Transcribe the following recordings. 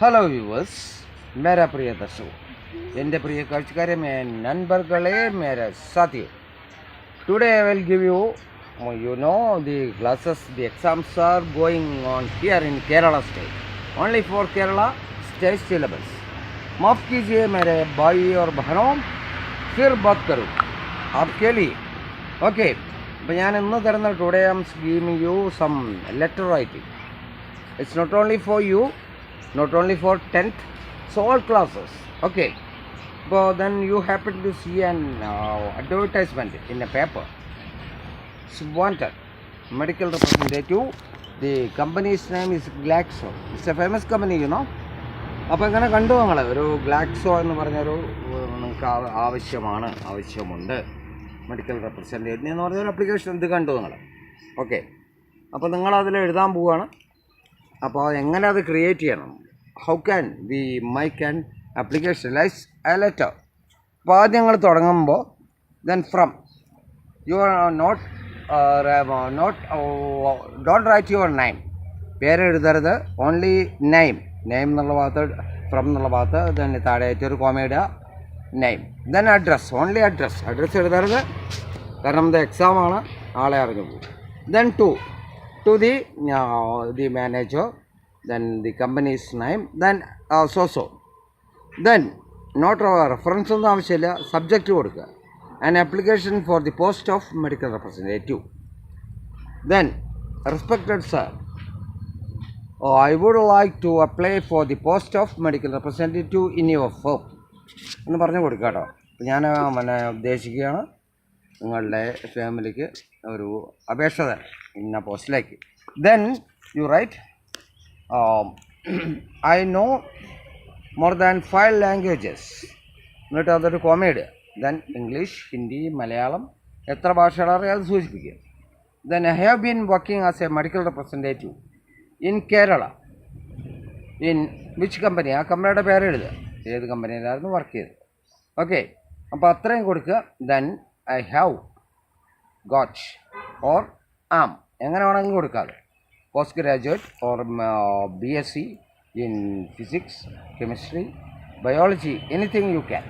Hello viewers, മേരാ പ്രിയ ദർശകോ, എൻ്റെ പ്രിയ കാഴ്ചക്കാരെ, നൻപർകളെ, മേരാ സാഥിയോ. Today I will give you, the classes, the exams are going on here in Kerala state. Only for Kerala state syllabus. माफ़ कीजिए मेरे भाई और बहनों, फिर बात करूँ आपके लिए. Okay, അപ്പോൾ ഞാൻ ഇന്ന് തരുന്ന today I am giving you some letter writing. It's not only for you, not only for 10th, so all classes. Okay, but then you happen to see an advertisement in a paper. It's wanted medical representative. The company's name is Glaxo. It's a famous company, you know. അപ്പോൾ ഇങ്ങനെ കണ്ടു നിങ്ങൾ ഒരു Glaxo എന്ന് പറഞ്ഞൊരു നിങ്ങൾക്ക് ആവശ്യമുണ്ട് medical representative എന്ന് പറഞ്ഞൊരു ആപ്ലിക്കേഷൻ. ഇത് കണ്ടു നിങ്ങൾ. ഓക്കെ, അപ്പോൾ നിങ്ങളതിൽ എഴുതാൻ പോവുകയാണ്. അപ്പോൾ എങ്ങനെ അത് ക്രിയേറ്റ് ചെയ്യണം, how can we make an application like a letter. അപ്പോൾ ആദ്യം നിങ്ങൾ തുടങ്ങുമ്പോൾ then from you are don't write your name, പേരെഴുതരുത്, ഓൺലി നെയിം എന്നുള്ള ഭാഗത്ത്, ഫ്രം എന്നുള്ള ഭാഗത്ത് ദെൻ താഴെയായിട്ടൊരു കോമയിടുക, name, then address, only address എഴുതരുത്, കാരണം ഇത് എക്സാമാണ്, ആളെ അറിഞ്ഞു പോകും. Then to the manager, then the company's name, then then not reference ഒന്നും ആവശ്യമില്ല, സബ്ജക്റ്റ് കൊടുക്കുക, an application for the post of medical representative. Then respected sir, I would like to apply for the post of medical representative in your firm എന്ന് പറഞ്ഞു കൊടുക്കുക കേട്ടോ. ഞാൻ ഉദ്ദേശിക്കുകയാണ് നിങ്ങളുടെ ഫാമിലിക്ക് ഒരു അപേക്ഷ തരാം ഇന്ന പോസ്റ്റിലേക്ക്. then you write, I know more than 5 languages, എന്നിട്ട് അതൊരു കോമയിടുക, ദെൻ ഇംഗ്ലീഷ്, ഹിന്ദി, മലയാളം, എത്ര ഭാഷകൾ അറിയാതെ സൂചിപ്പിക്കുക. Then I have been working as a medical representative in Kerala. in which company, ആ കമ്പനിയുടെ പേര് എഴുതുക, ഏത് കമ്പനിയിലായിരുന്നു വർക്ക് ചെയ്തത്. ഓക്കെ, അപ്പോൾ അത്രയും കൊടുക്കുക. Then I have got or am, എങ്ങനെ വേണമെങ്കിലും കൊടുക്കാതെ, post graduate or BSc in physics, chemistry, biology, anything you can.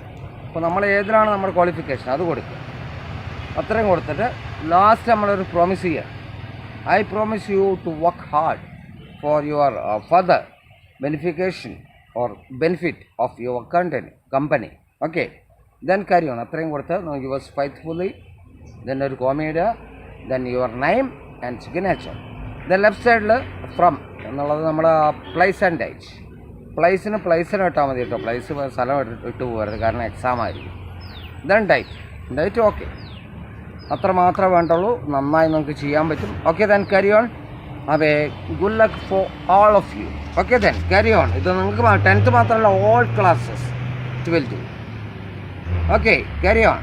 അപ്പോൾ നമ്മൾ ഏതിലാണ് നമ്മുടെ ക്വാളിഫിക്കേഷൻ അത് കൊടുക്കുക. അത്രയും കൊടുത്തിട്ട് ലാസ്റ്റ് നമ്മളൊരു പ്രോമിസ് ചെയ്യുക, I promise you to work hard for your further benefication or benefit of your company. Okay, then carry on. അത്രയും കൊടുത്ത് യുവേഴ്സ് ഫൈത്ത്ഫുള്ളി, ദെൻ ഒരു കോമയിടുക, then your name and signature. Then left സൈഡിൽ from എന്നുള്ളത് നമ്മുടെ place and date. പ്ലേസിന് ഇട്ടാൽ മതി കേട്ടോ, പ്ലേസ് സ്ഥലം ഇട്ട് പോകരുത്, കാരണം എക്സാം ആയിരിക്കും. ദെൻ ഡേറ്റ് ഓക്കെ, അത്ര മാത്രമേ വേണ്ടുള്ളൂ, നന്നായി നമുക്ക് ചെയ്യാൻ പറ്റും. Okay, then carry on. അതെ, good luck for all of you. Okay, then carry on. ഇത് നിങ്ങൾക്ക് 10th മാത്രമല്ല, all classes 12. Okay, carry on.